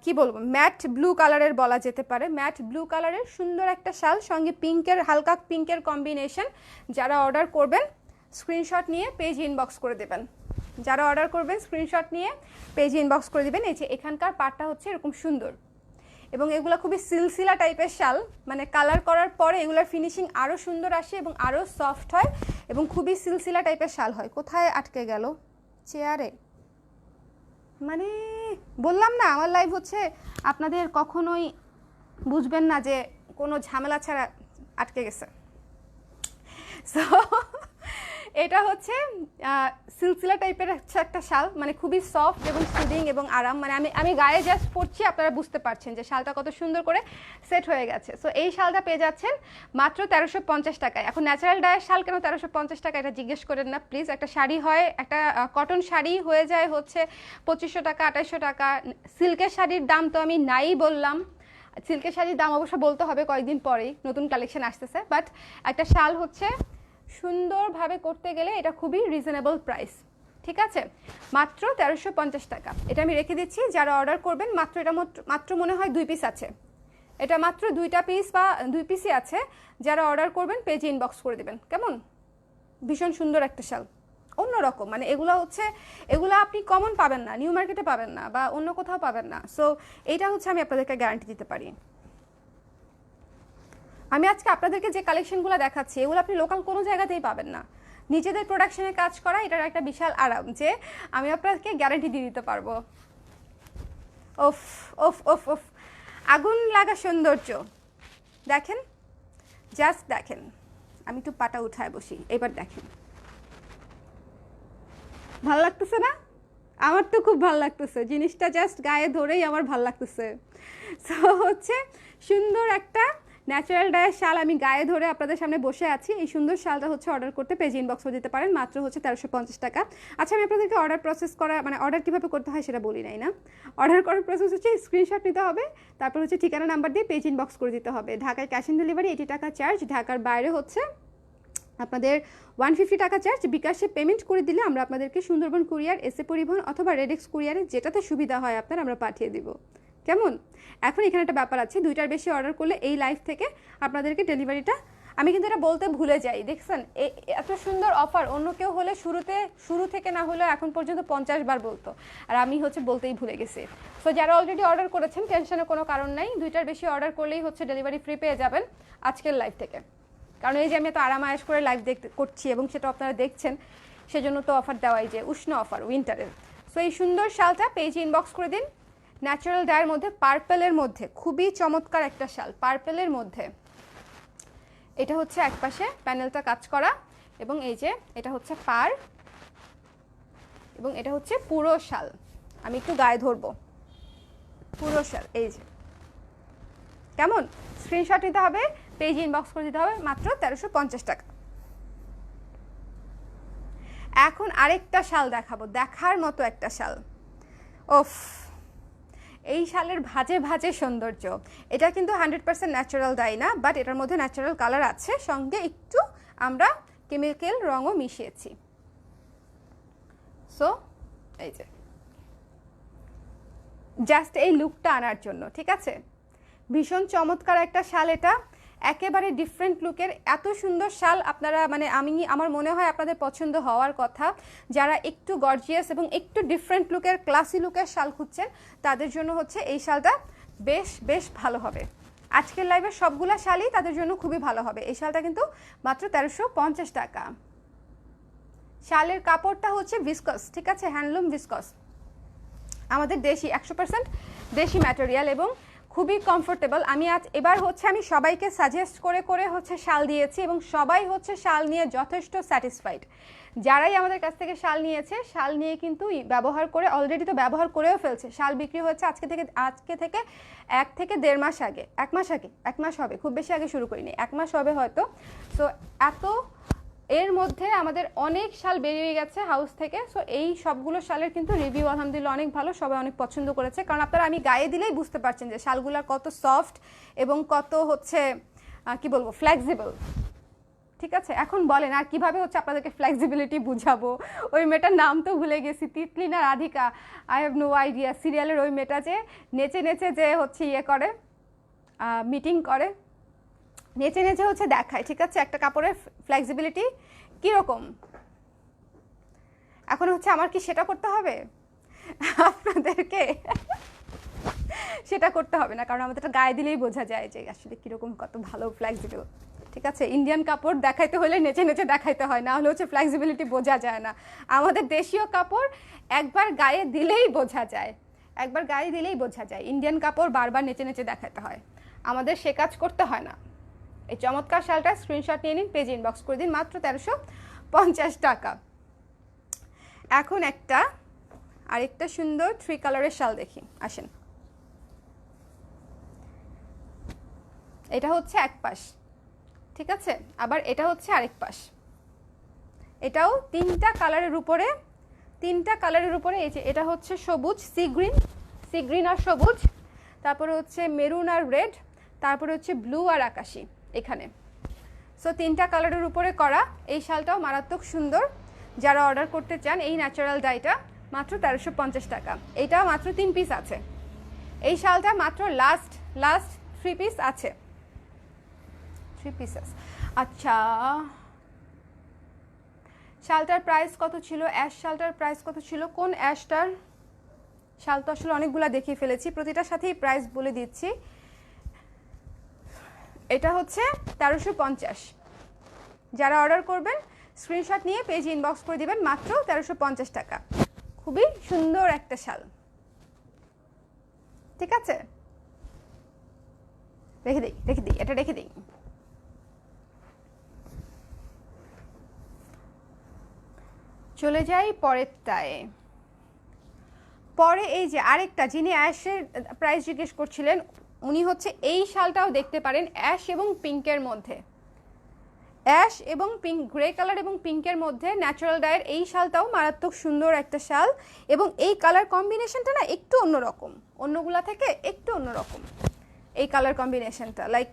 কি বলবো, ম্যাট ব্লু কালারের বলা যেতে পারে, ম্যাট ব্লু কালারের সুন্দর একটা শাল, সঙ্গে পিঙ্কের, হালকা পিঙ্কের কম্বিনেশন। যারা অর্ডার করবেন স্ক্রিনশট নিয়ে পেজ ইনবক্স করে দেবেন, যারা অর্ডার করবেন স্ক্রিনশট নিয়ে পেজ ইনবক্স করে দেবেন। এই যে এখানকার পার্টটা হচ্ছে এরকম সুন্দর, এবং এগুলো খুবই সিলসিলা টাইপের শাল, মানে কালার করার পরে এগুলোর ফিনিশিং আরও সুন্দর আসে এবং আরও সফট হয় এবং খুবই সিলসিলা টাইপের শাল হয়। কোথায় আটকে গেল? চেয়ারে, মানে বললাম না আমার লাইভ হচ্ছে আপনাদের কখনোই বুঝবেন না যে কোনো ঝামেলা ছাড়া আটকে গেছে। সো এটা হচ্ছে সিলসিলা টাইপের একটা শাল, মানে খুবই সফট এবং সুদিং এবং আরাম, মানে আমি গায়ে জাস্ট পরছি, আপনারা বুঝতে পারছেন যে শালটা কত সুন্দর করে সেট হয়ে গেছে। সো এই শালটা পেয়ে যাচ্ছেন মাত্র 1350 টাকায়। এখন ন্যাচারাল ডায়ের শাল কেন 1350 টাকা এটা জিজ্ঞেস করেন না প্লিজ। একটা শাড়ি হয়, একটা কটন শাড়ি হয়ে যায় হচ্ছে 2500 টাকা 2800 টাকা। সিল্কের শাড়ির দাম তো আমি নাই বললাম, সিল্কের শাড়ির দাম অবশ্য বলতে হবে কয়েকদিন পরেই, নতুন কালেকশন আসতেছে, বাট একটা শাল হচ্ছে সুন্দরভাবে করতে গেলে এটা খুবই রিজনেবল প্রাইস, ঠিক আছে, মাত্র 1350 টাকা। এটা আমি রেখে দিচ্ছি, যারা অর্ডার করবেন মাত্র, এটা মাত্র মনে হয় 2 পিস আছে, এটা মাত্র 2টা পিস বা 2 পিসই আছে। যারা অর্ডার করবেন পেজে ইনবক্স করে দেবেন। কেমন? ভীষণ সুন্দর একটা শাল, অন্যরকম, মানে এগুলো আপনি কমন পাবেন না, নিউ মার্কেটে পাবেন না বা অন্য কোথাও পাবেন না। সো এইটা হচ্ছে আমি আপনাদেরকে গ্যারান্টি দিতে পারি। আমি আজকে আপনাদেরকে যে কালেকশনগুলো দেখাচ্ছি এগুলো আপনি লোকাল কোনো জায়গাতেই পাবেন না। নিজেদের প্রোডাকশনে কাজ করা এটার একটা বিশাল আরাম যে আমি আপনাকে গ্যারান্টি দিয়ে দিতে পারবো। ওফ ওফ ওফ ওফ, আগুন লাগা সৌন্দর্য দেখেন, জাস্ট দেখেন। আমি একটু পাটা উঠায় বসি, এবার দেখেন, ভালো লাগতেছে না? আমার তো খুব ভালো লাগতেছে জিনিসটা, জাস্ট গায়ে ধরেই আমার ভালো লাগতেছে। সো হচ্ছে সুন্দর একটা ন্যাচারাল ডায়ের শাল আমি গায়ে ধরে আপনাদের সামনে বসে আছি। এই সুন্দর শালটা হচ্ছে অর্ডার করতে পেজ ইনবক্সও দিতে পারেন, মাত্র হচ্ছে 1350 টাকা। আচ্ছা আমি আপনাদেরকে অর্ডার প্রসেস করা, মানে অর্ডার কীভাবে করতে হয় সেটা বলি নাই না। অর্ডার করার প্রসেস হচ্ছে স্ক্রিনশট নিতে হবে, তারপর হচ্ছে ঠিকানা নাম্বার দিয়ে পেজ ইনবক্স করে দিতে হবে। ঢাকায় ক্যাশ অন ডেলিভারি 80 টাকা চার্জ, ঢাকার বাইরে হচ্ছে আপনাদের 150 টাকা চার্জ। বিকাশে পেমেন্ট করে দিলে আমরা আপনাদেরকে সুন্দরবন কুরিয়ার, এসএ পরিবহন অথবা রেডেক্স কুরিয়ারে যেটাতে সুবিধা হয় আপনার আমরা পাঠিয়ে দিব। কেমন? এখন এখানে একটা ব্যাপার আছে, 2টার বেশি অর্ডার করলে এই লাইভ থেকে আপনাদেরকে ডেলিভারিটা, আমি কিন্তু এটা বলতে ভুলে যাই, দেখছেন এত সুন্দর অফার অন্য কেউ হলে শুরু থেকে না হলেও এখন পর্যন্ত 50 বার বলতো, আর আমি হচ্ছে বলতেই ভুলে গেছি। সো যারা অলরেডি অর্ডার করেছেন টেনশনের কোনো কারণ নাই, 2টার বেশি অর্ডার করলেই হচ্ছে ডেলিভারি ফ্রি পেয়ে যাবেন আজকের লাইভ থেকে। কারণ এই যে আমি এত আরামায়েশ করে লাইভ করছি এবং সেটা আপনারা দেখছেন, সেজন্য তো অফার দেওয়াই, যে উষ্ণ অফার উইন্টারের। সো এই সুন্দর শালটা পেজে ইনবক্স করে দিন। ন্যাচারাল ডায়ের মধ্যে, পার্পেলের মধ্যে, খুবই চমৎকার একটা শাল, পার্পেলের মধ্যে। এটা হচ্ছে একপাশে প্যানেলটা কাজ করা, এবং এই যে এটা হচ্ছে পার, এবং এটা হচ্ছে পুরো শাল। আমি একটু গায়ে ধরবো, পুরো শাল এই যে। কেমন? স্ক্রিনশট নিতে হবে, পেজ ইনবক্স করে দিতে হবে, মাত্র 1350 টাকা। এখন আরেকটা শাল দেখাবো, দেখার মতো একটা শাল। ওফ, এই শালের ভাজে ভাজে সৌন্দর্য। এটা কিন্তু 100% ন্যাচারাল ডাই না, বাট এটার মধ্যে ন্যাচারাল কালার আছে, সঙ্গে একটু আমরা কেমিক্যাল রঙও মিশিয়েছি। সো এই যে জাস্ট এই লুকটা আনার জন্য, ঠিক আছে, ভীষণ চমৎকার একটা শাল। এটা একেবারে ডিফারেন্ট লুকের, এত সুন্দর শাল আপনারা, মানে আমার মনে হয় আপনাদের পছন্দ হওয়ার কথা। যারা একটু গর্জিয়াস এবং একটু ডিফারেন্ট লুকের, ক্লাসি লুকের শাল খুঁজছেন তাদের জন্য হচ্ছে এই শালটা বেশ ভালো হবে। আজকের লাইভের সবগুলা শালই তাদের জন্য খুবই ভালো হবে। এই শালটা কিন্তু মাত্র 1350 টাকা। শালের কাপড়টা হচ্ছে ভিসকস, ঠিক আছে, হ্যান্ডলুম ভিসকস, আমাদের দেশি 100% দেশি ম্যাটেরিয়াল এবং খুবই কমফোর্টেবল। এবার হচ্ছে আমি সবাইকে সাজেস্ট করে করে হচ্ছে শাল দিয়েছি এবং সবাই হচ্ছে শাল নিয়ে যথেষ্ট স্যাটিসফাইড। যারাই আমাদের কাছ থেকে শাল নিয়েছে, শাল নিয়ে কিন্তু ব্যবহার করে অলরেডি তো ব্যবহার করেও ফেলছে। শাল বিক্রি হচ্ছে আজকে থেকে 1 থেকে 1.5 মাস আগে, 1 মাস হবে, খুব বেশি আগে শুরু করিনি, 1 মাস হবে হয়তো। সো এর মধ্যে আমাদের অনেক শাল বেরিয়ে গেছে হাউস থেকে। সো এই সবগুলো শালের কিন্তু রিভিউ আলহামদুলিল্লাহ অনেক ভালো, সবাই অনেক পছন্দ করেছে। কারণ আপনারা আমি গায়ে দিলেই বুঝতে পারছেন যে শালগুলা কত সফট এবং কত হচ্ছে কি বলবো ফ্লেক্সিবল, ঠিক আছে। এখন বলেন আর কিভাবে হচ্ছে আপনাদেরকে ফ্লেক্সিবিলিটি বুঝাবো। ওই মেয়েটার নাম তো ভুলে গেছি, তিতলি না Radhika, I have no idea. সিরিয়ালের ওই মেয়েটা যে নেচে নেচে যে হচ্ছে করে মিটিং করে, নেচে নেচে হচ্ছে দেখায়, ঠিক আছে, একটা কাপড়ের ফ্লেক্সিবিলিটি কীরকম। এখন হচ্ছে আমার কি সেটা করতে হবে? আপনাদেরকে সেটা করতে হবে না, কারণ আমাদের গায়ে দিলেই বোঝা যায় যে আসলে কীরকম কত ভালো ফ্লেক্সিবল, ঠিক আছে। ইন্ডিয়ান কাপড় দেখাইতে হলে নেচে নেচে দেখাইতে হয়, না হলে হচ্ছে ফ্লেক্সিবিলিটি বোঝা যায় না। আমাদের দেশীয় কাপড় একবার গায়ে দিলেই বোঝা যায়, একবার গায়ে দিলেই বোঝা যায়। ইন্ডিয়ান কাপড় বারবার নেচে নেচে দেখাতে হয়, আমাদের সে কাজ করতে হয় না। এই চমৎকার শালটা স্ক্রিনশট নিয়ে নিন, পেজে ইনবক্স করে দিন, মাত্র 1350 টাকা। এখন আরেকটা সুন্দর 3 কালারের শাল দেখি, আসেন। এটা হচ্ছে এক পাশ, ঠিক আছে, আবার এটা হচ্ছে আরেক পাশ। এটাও 3টা কালারের উপরে, এই যে এটা হচ্ছে সবুজ, সি গ্রিন আর সবুজ, তারপরে হচ্ছে মেরুন আর রেড, তারপরে হচ্ছে ব্লু আর আকাশি এখানে। সো 3টা কালারের উপরে করা এই শালটাও মারাত্মক সুন্দর। যারা অর্ডার করতে চান এই ন্যাচারাল ডাইটা, মাত্র 1350 টাকা। এইটাও মাত্র 3 পিস আছে, এই শালটা মাত্র লাস্ট 3 পিস আছে, 3 পিসেস। আচ্ছা, শালটার প্রাইস কত ছিল? অ্যাশ শালটার প্রাইস কত ছিল? কোন অ্যাশটার শাল তো আসলে অনেকগুলো দেখিয়ে ফেলেছি, প্রতিটার সাথেই প্রাইস বলে দিচ্ছি। এটা হচ্ছে 1350। যারা অর্ডার করবেন স্ক্রিনশট নিয়ে পেজ ইনবক্স করে দিবেন, মাত্র 1350 টাকা। খুবই সুন্দর একটা শাল, ঠিক আছে। রেখে দিই, এটা রেখে দিই। চলে যাই পরেরটায়। পরে এই যে আরেকটা, যিনি অ্যাশের প্রাইস জিজ্ঞেস করছিলেন, উনি হচ্ছে এই শালটাও দেখতে পারেন, অ্যাশ এবং পিঙ্কের মধ্যে, অ্যাশ এবং পিঙ্ক, গ্রে কালার এবং পিঙ্কের মধ্যে ন্যাচারাল ডায়ের এই শালটাও মারাত্মক সুন্দর একটা শাল। এবং এই কালার কম্বিনেশনটা না একটু অন্যরকম, অন্যগুলা থেকে একটু অন্যরকম এই কালার কম্বিনেশনটা। লাইক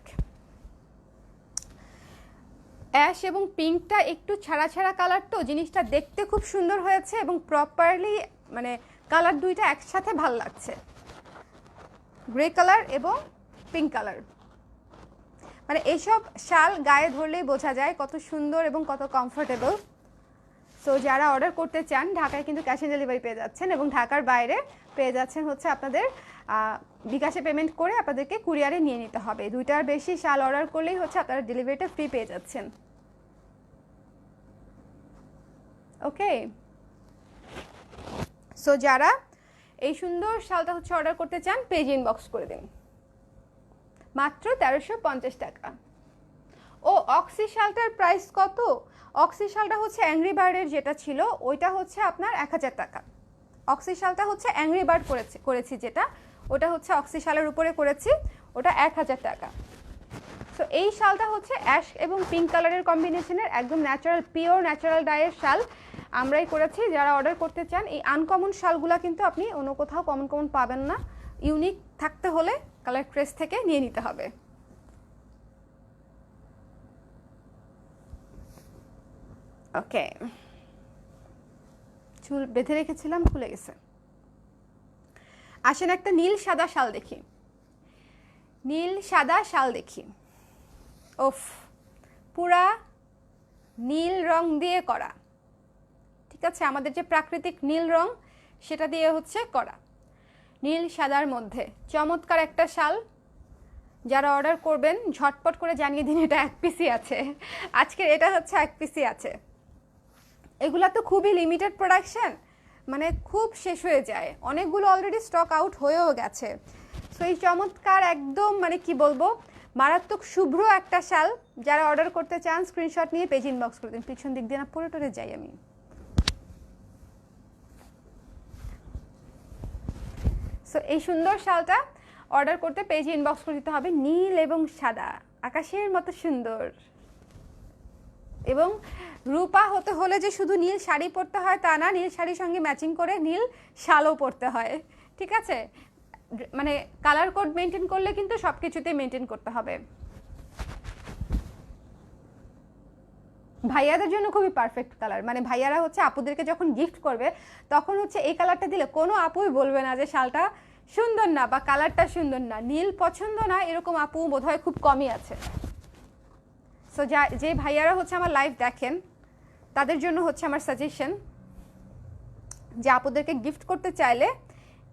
অ্যাশ এবং পিঙ্কটা একটু ছাড়া ছাড়া কালার, তো জিনিসটা দেখতে খুব সুন্দর হয়েছে এবং প্রপারলি মানে কালার দুইটা একসাথে ভাল লাগছে, গ্রে কালার এবং পিঙ্ক কালার। মানে এইসব শাল গায়ে ধরলেই বোঝা যায় কত সুন্দর এবং কত কমফোর্টেবল। সো যারা অর্ডার করতে চান, ঢাকায় কিন্তু ক্যাশ অন ডেলিভারি পেয়ে যাচ্ছেন এবং ঢাকার বাইরে পেয়ে যাচ্ছেন হচ্ছে আপনাদের বিকাশে পেমেন্ট করে আপনাদেরকে কুরিয়ারে নিয়ে নিতে হবে। 2টার বেশি শাল অর্ডার করলেই হচ্ছে আপনারা ডেলিভারিটা ফ্রি পেয়ে যাচ্ছেন। ওকে, সো যারা এই সুন্দর শালটা হচ্ছে অর্ডার করতে চান, পেজ ইনবক্স করে দিন, মাত্র 1350 টাকা। ও অক্সি শালটার প্রাইস কত? অক্সি শালটা হচ্ছে অ্যাংরি বার্ডের যেটা ছিল, ওইটা হচ্ছে আপনার 1000 টাকা। অক্সি শালটা হচ্ছে অ্যাংরি বার্ড করেছি যেটা, ওটা হচ্ছে অক্সি শালের উপরে করেছি, ওটা 1000 টাকা। সো এই শালটা হচ্ছে অ্যাশ এবং পিঙ্ক কালারের কম্বিনেশনের একদম ন্যাচারাল, পিওর ন্যাচারাল ডাইয়ের শাল আমরাই করেছি। যারা অর্ডার করতে চান, এই আনকমন শালগুলা কিন্তু আপনি অন্য কোথাও কমন পাবেন না, ইউনিক থাকতে হলে কালার ক্রেস থেকে নিয়ে নিতে হবে। ওকে, চুল বেঁধে রেখেছিলাম, খুলে গেছে। আসেন একটা নীল সাদা শাল দেখি, নীল সাদা শাল দেখি। ওফ, পুরা নীল রং দিয়ে করা, ঠিক আছে, আমাদের যে প্রাকৃতিক নীল রং সেটা দিয়ে হচ্ছে করা, নীল সাদার মধ্যে চমৎকার একটা শাল। যারা অর্ডার করবেন ঝটপট করে জানিয়ে দিন, এটা 1 পিসই আছে আজকের, এটা হচ্ছে 1 পিসই আছে। এগুলা তো খুবই লিমিটেড প্রোডাকশন, মানে খুব শেষ হয়ে যায়, অনেকগুলো অলরেডি স্টক আউট হয়েও গেছে। সো এই চমৎকার একদম মানে কি বলবো মারাত্মক শুভ্র একটা শাল, যারা অর্ডার করতে চান স্ক্রিনশট নিয়ে পেজ ইনবক্স করে দিন। পিছন দিক দিয়ে না পরে টরে যাই আমি। সো এই সুন্দর শালটা অর্ডার করতে পেজে ইনবক্স করে দিতে হবে। নীল এবং সাদা, আকাশের মতো সুন্দর। এবং রূপা হতে হলে যে শুধু নীল শাড়ি পরতে হয় তা না, নীল শাড়ির সঙ্গে ম্যাচিং করে নীল শালও পরতে হয়, ঠিক আছে? মানে কালার কোড মেনটেন করলে কিন্তু সব কিছুতেই মেনটেন করতে হবে। ভাইয়াদের জন্য খুবই পারফেক্ট কালার, মানে ভাইয়ারা হচ্ছে আপুদেরকে যখন গিফট করবে তখন হচ্ছে এই কালারটা দিলে কোনো আপুই বলবে না যে শালটা সুন্দর না বা কালারটা সুন্দর না, নীল পছন্দ না এরকম আপু বোধহয় খুব কমই আছে। সো যে ভাইয়ারা হচ্ছে আমার লাইভ দেখেন তাদের জন্য হচ্ছে আমার সাজেশন যে আপুদেরকে গিফট করতে চাইলে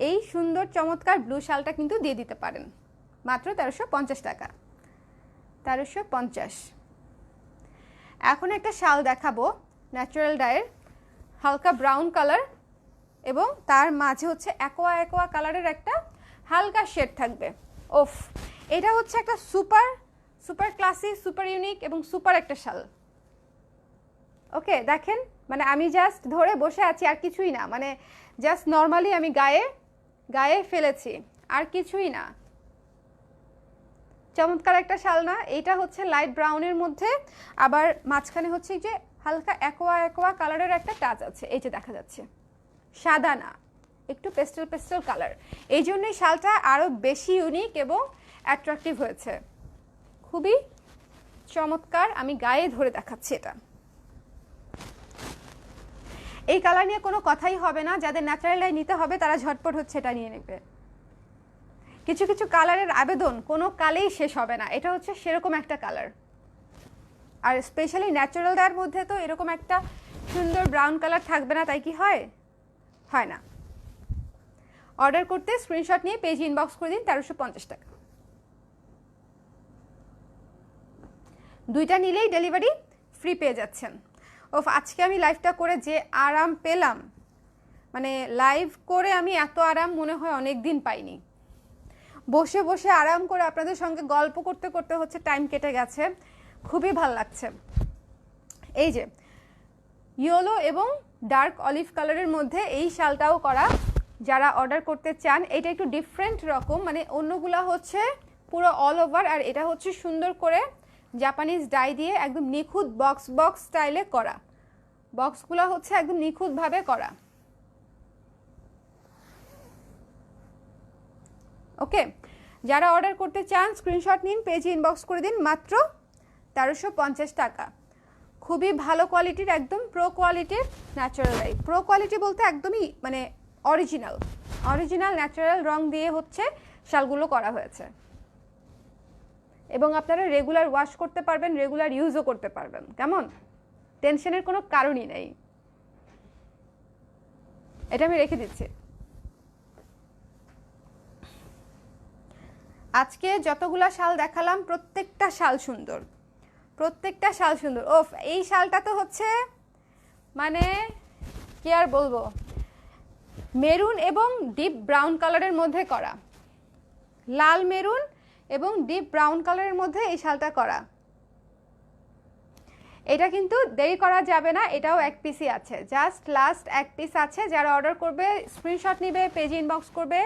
এই সুন্দর চমৎকার ব্লু শালটা কিন্তু দিয়ে দিতে পারেন মাত্র 1350 টাকা। 1350। এখন একটা শাল দেখাবো ন্যাচারাল ডায়ের, হালকা ব্রাউন কালার এবং তার মাঝে হচ্ছে অ্যাকোয়া অ্যাকোয়া কালারের একটা হালকা শেড থাকবে। ওফ, এটা হচ্ছে একটা super super classy, super unique এবং সুপার একটা শাল। ওকে দেখেন, মানে আমি জাস্ট ধরে বসে আছি আর কিছুই না, মানে জাস্ট নর্মালি আমি গায়ে ফেলেছি আর কিছুই না। চমৎকার একটা শাল না? এইটা হচ্ছে লাইট ব্রাউনের মধ্যে, আবার মাঝখানে হচ্ছে যে হালকা অ্যাকোয়া অ্যাকোয়া কালারের একটা টাচ আছে, এই যে দেখা যাচ্ছে, সাদা না, একটু পেস্টেল পেস্টেল কালার। এই জন্যই শালটা আরও বেশি ইউনিক এবং অ্যাট্রাকটিভ হয়েছে। খুবই চমৎকার, আমি গায়ে ধরে দেখাচ্ছি এটা। এই কালার নিয়ে কোনো কথাই হবে না, যাদের ন্যাচারাল ডাই নিতে হবে তারা ঝটপট হচ্ছে এটা নিয়ে নেবে। কিছু কিছু কালারের আবেদন কোনো কালেই শেষ হবে না, এটা হচ্ছে সেরকম একটা কালার। আর স্পেশালি ন্যাচারাল ডায়ের মধ্যে তো এরকম একটা সুন্দর ব্রাউন কালার থাকবে না, তাই কি হয়? হয় না। অর্ডার করতে স্ক্রিনশট নিয়ে পেজ ইনবক্স করে দিন, 1350 টাকা। দুইটা নিলেই ডেলিভারি ফ্রি পেয়ে যাচ্ছেন। ওফ, আজকে আমি লাইভটা করে যে আরাম পেলাম, মানে লাইভ করে আমি এত আরাম মনে হয় অনেক দিন পাইনি। বসে বসে আরাম করে আপনাদের সঙ্গে গল্প করতে করতে হচ্ছে টাইম কেটে গেছে, খুবই ভাল লাগছে। এই যে ইয়েলো এবং ডার্ক অলিভ কালারের মধ্যে এই শালটাও করা, যারা অর্ডার করতে চান। এটা একটু ডিফারেন্ট রকম, মানে অন্যগুলা হচ্ছে পুরো অল ওভার, আর এটা হচ্ছে সুন্দর করে জাপানিজ ডাই দিয়ে একদম নিখুঁত বক্স বক্স স্টাইলে করা। বক্সগুলো হচ্ছে একদম নিখুঁতভাবে করা। ওকে, যারা অর্ডার করতে চান স্ক্রিনশট নিন, পেজে ইনবক্স করে দিন, মাত্র 1350 টাকা। খুবই ভালো কোয়ালিটির, একদম প্রো কোয়ালিটির ন্যাচারাল ডাই। প্রো কোয়ালিটি বলতে একদমই মানে অরিজিনাল ন্যাচারাল রং দিয়ে হচ্ছে শালগুলো করা হয়েছে। এবং আপনারা রেগুলার ওয়াশ করতে পারবেন, রেগুলার ইউজও করতে পারবেন। কেমন? টেনশনের কোনো কারণই নেই। এটা আমি রেখে দিচ্ছি। আজকে যতগুলা শাল দেখালাম প্রত্যেকটা শাল সুন্দর, প্রত্যেকটা শাল সুন্দর। ওফ, এই শালটা তো হচ্ছে মানে কি আর বলবো, মেরুন এবং ডিপ ব্রাউন কালারের মধ্যে করা, লাল মেরুন এবং ডিপ ব্রাউন কালারের মধ্যে এই শালটা করা। এটা কিন্তু দেরি করা যাবে না, এটাও এক পিসই আছে, জাস্ট লাস্ট এক পিস আছে। যারা অর্ডার করবে স্ক্রিনশট নিবে, পেজে ইনবক্স করবে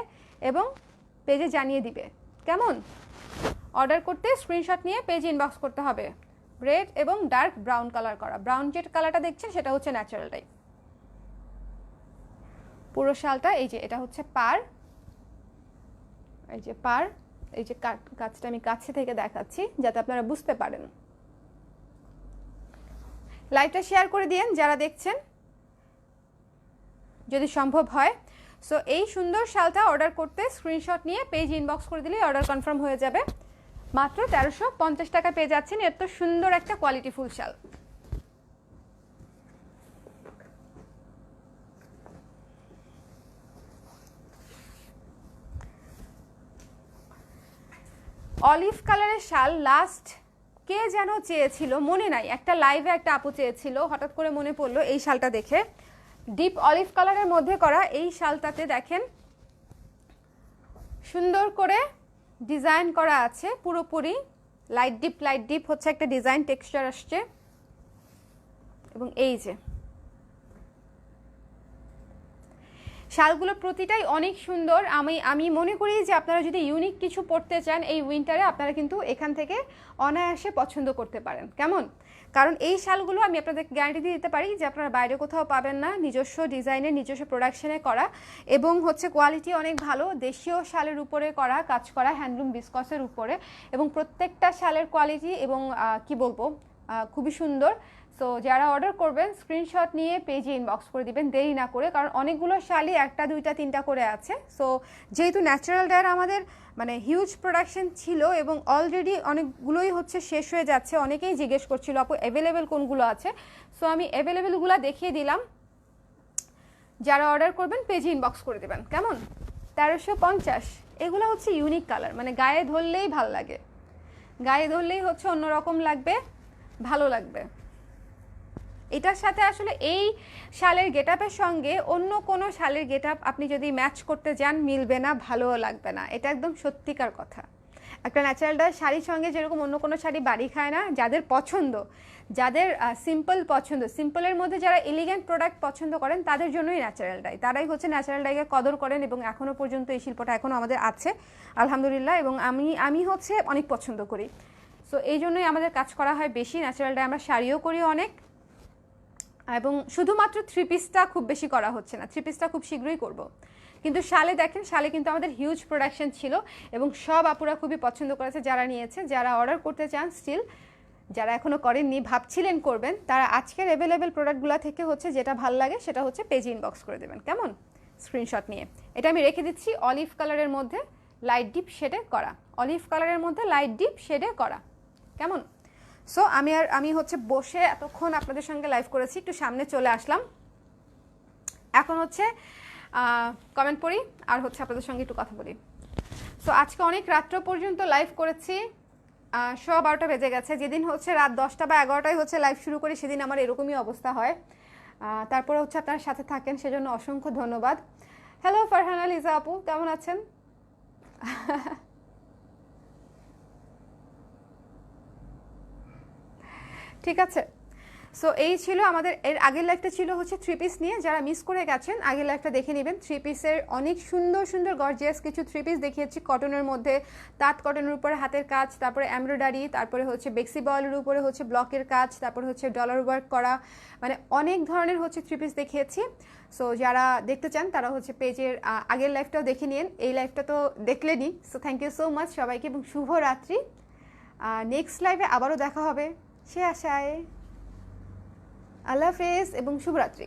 এবং পেজে জানিয়ে দিবে। কেমন? অর্ডার করতে স্ক্রিনশট নিয়ে পেজে ইনবক্স করতে হবে। রেড এবং ডার্ক ব্রাউন কালার করা, ব্রাউন যে কালারটা দেখছেন সেটা হচ্ছে ন্যাচারাল ডাই। পুরো শালটা এই যে, এটা হচ্ছে পার, এই যে পার, এই যে কাজটা আমি কাছে থেকে দেখাচ্ছি যাতে আপনারা বুঝতে পারেন। লাইভটা শেয়ার করে দিন যারা দেখছেন যদি সম্ভব হয়। সো এই সুন্দর শালটা অর্ডার করতে স্ক্রিনশট নিয়ে পেজ ইনবক্স করে দিলেই অর্ডার কনফার্ম হয়ে যাবে। মাত্র 1350 টাকা পেয়ে যাচ্ছেন এত সুন্দর একটা কোয়ালিটিফুল শাল। অলিভ কালারের শাল লাস্ট কে যেন চেয়েছিল, মনে নাই, একটা লাইভে একটা আপু চেয়েছিল, হঠাৎ করে মনে পড়লো এই শালটা দেখে। ডিপ অলিভ কালারের মধ্যে করা এই শালটাতে দেখেন সুন্দর করে ডিজাইন করা আছে, পুরোপুরি লাইট ডিপ হচ্ছে একটা ডিজাইন টেক্সচার আসছে। এবং এই যে শালগুলো প্রতিটাই অনেক সুন্দর। আমি মনে করি যে আপনারা যদি ইউনিক কিছু পড়তে চান এই উইন্টারে, আপনারা কিন্তু এখান থেকে অনায়াসে পছন্দ করতে পারেন। কেমন? কারণ এই শালগুলো আমি আপনাদের গ্যারান্টি দিয়ে দিতে পারি যে আপনারা বাইরে কোথাও পাবেন না, নিজস্ব ডিজাইনে নিজস্ব প্রোডাকশনে করা, এবং হচ্ছে কোয়ালিটি অনেক ভালো, দেশীয় শালের উপরে করা, কাজ করা, হ্যান্ডলুম বিসকসের উপরে, এবং প্রত্যেকটা শালের কোয়ালিটি এবং কি বলবো খুবই সুন্দর। সো যারা অর্ডার করবেন স্ক্রিনশট নিয়ে পেজে ইনবক্স করে দিবেন দেরি না করে, কারণ অনেকগুলো শালই একটা দুইটা তিনটা করে আছে। সো যেহেতু ন্যাচারাল ডায়ের আমাদের মানে হিউজ প্রোডাকশন ছিল এবং অলরেডি অনেকগুলোই হচ্ছে শেষ হয়ে যাচ্ছে, অনেকেই জিজ্ঞেস করছিল আপু অ্যাভেলেবেল কোনগুলো আছে। সো আমি অ্যাভেলেবেলগুলো দেখিয়ে দিলাম, যারা অর্ডার করবেন পেজে ইনবক্স করে দেবেন। কেমন? 1350। এগুলো হচ্ছে ইউনিক কালার, মানে গায়ে ধরলেই ভাল লাগে, গায়ে ধরলেই হচ্ছে অন্যরকম লাগবে, ভালো লাগবে। এটার সাথে আসলে এই শালের গেটআপের সঙ্গে অন্য কোনো শালের গেটআপ আপনি যদি ম্যাচ করতে যান মিলবে না, ভালোও লাগবে না, এটা একদম সত্যিকার কথা। একটা ন্যাচারাল ডাই শাড়ির সঙ্গে যেরকম অন্য কোনো শাড়ি বাড়ি খায় না, যাদের পছন্দ, যাদের সিম্পল পছন্দ, সিম্পলের মধ্যে যারা এলিগেন্ট প্রোডাক্ট পছন্দ করেন তাদের জন্যই ন্যাচারাল ডাই, তারাই হচ্ছে ন্যাচারাল ডাইকে কদর করেন, এবং এখনও পর্যন্ত এই শিল্পটা এখনও আমাদের আছে আলহামদুলিল্লাহ, এবং আমি হচ্ছে অনেক পছন্দ করি। সো এই জন্যই আমাদের কাজ করা হয় বেশি ন্যাচারাল ডাই, আমরা শাড়িও করি অনেক, এবং শুধুমাত্র থ্রি পিসটা খুব বেশি করা হচ্ছে না, থ্রি পিসটা খুব শীঘ্রই করব। কিন্তু শালে দেখেন, শালে কিন্তু আমাদের হিউজ প্রোডাকশন ছিল এবং সব আপুরা খুবই পছন্দ করেছে যারা নিয়েছে। যারা অর্ডার করতে চান স্টিল, যারা এখনও করেননি ভাবছিলেন করবেন, তারা আজকের অ্যাভেলেবেল প্রোডাক্টগুলো থেকে হচ্ছে যেটা ভালো লাগে সেটা হচ্ছে পেজে ইনবক্স করে দেবেন। কেমন? স্ক্রিনশট নিয়ে। এটা আমি রেখে দিচ্ছি অলিভ কালারের মধ্যে লাইট ডিপ শেডে করা, অলিভ কালারের মধ্যে লাইট ডিপ শেডে করা। কেমন? সো আমি হচ্ছে বসে এতক্ষণ আপনাদের সঙ্গে লাইভ করেছি, একটু সামনে চলে আসলাম, এখন হচ্ছে কমেন্ট পড়ি আর হচ্ছে আপনাদের সঙ্গে একটু কথা বলি। সো আজকে অনেক রাত্র পর্যন্ত লাইভ করেছি, 12:15 বেজে গেছে। যেদিন হচ্ছে রাত 10টা বা 11টায় হচ্ছে লাইভ শুরু করি সেদিন আমার এরকমই অবস্থা হয়। তারপরে হচ্ছে আপনার সাথে থাকেন, সেজন্য অসংখ্য ধন্যবাদ। হ্যালো ফারহানা লিজা আপু, কেমন আছেন? ঠিক আছে। সো এই ছিল আমাদের, এর আগের লাইভটা ছিল হচ্ছে থ্রি পিস নিয়ে, যারা মিস করে গেছেন আগের লাইভটা দেখে নেবেন। থ্রি পিসের অনেক সুন্দর সুন্দর গর্জিয়াস কিছু থ্রি পিস দেখিয়েছি, কটনের মধ্যে, তাঁত কটনের উপরে হাতের কাজ, তারপরে এমব্রয়ডারি, তারপরে হচ্ছে বেক্সি বয়েলের উপরে হচ্ছে ব্লকের কাজ, তারপরে হচ্ছে ডলার ওয়ার্ক করা, মানে অনেক ধরনের হচ্ছে থ্রি পিস দেখিয়েছি। সো যারা দেখতে চান তারা হচ্ছে পেজের আগের লাইভটাও দেখে নিন, এই লাইভটা তো দেখলেনই। So thank you so much সবাইকে এবং শুভরাত্রি। নেক্সট লাইভে আবারও দেখা হবে সে আশায়। আল্লাহ হাফেজ এবং শুভরাত্রি।